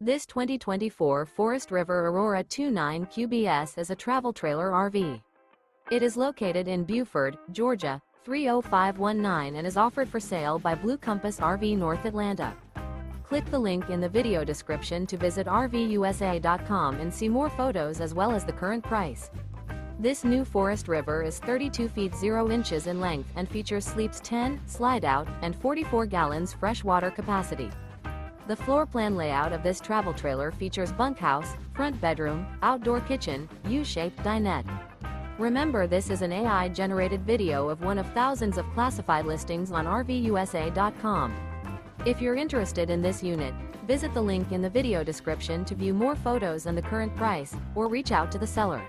This 2024 Forest River Aurora 29 QBS is a travel trailer RV. It is located in Buford, Georgia, 30519 and is offered for sale by Blue Compass RV North Atlanta. Click the link in the video description to visit RVUSA.com and see more photos as well as the current price. This new Forest River is 32 feet 0 inches in length and features sleeps 10, slide-out, and 44 gallons fresh water capacity. The floor plan layout of this travel trailer features bunkhouse, front bedroom, outdoor kitchen, U-shaped dinette. Remember, this is an AI-generated video of one of thousands of classified listings on RVUSA.com. If you're interested in this unit, visit the link in the video description to view more photos and the current price, or reach out to the seller.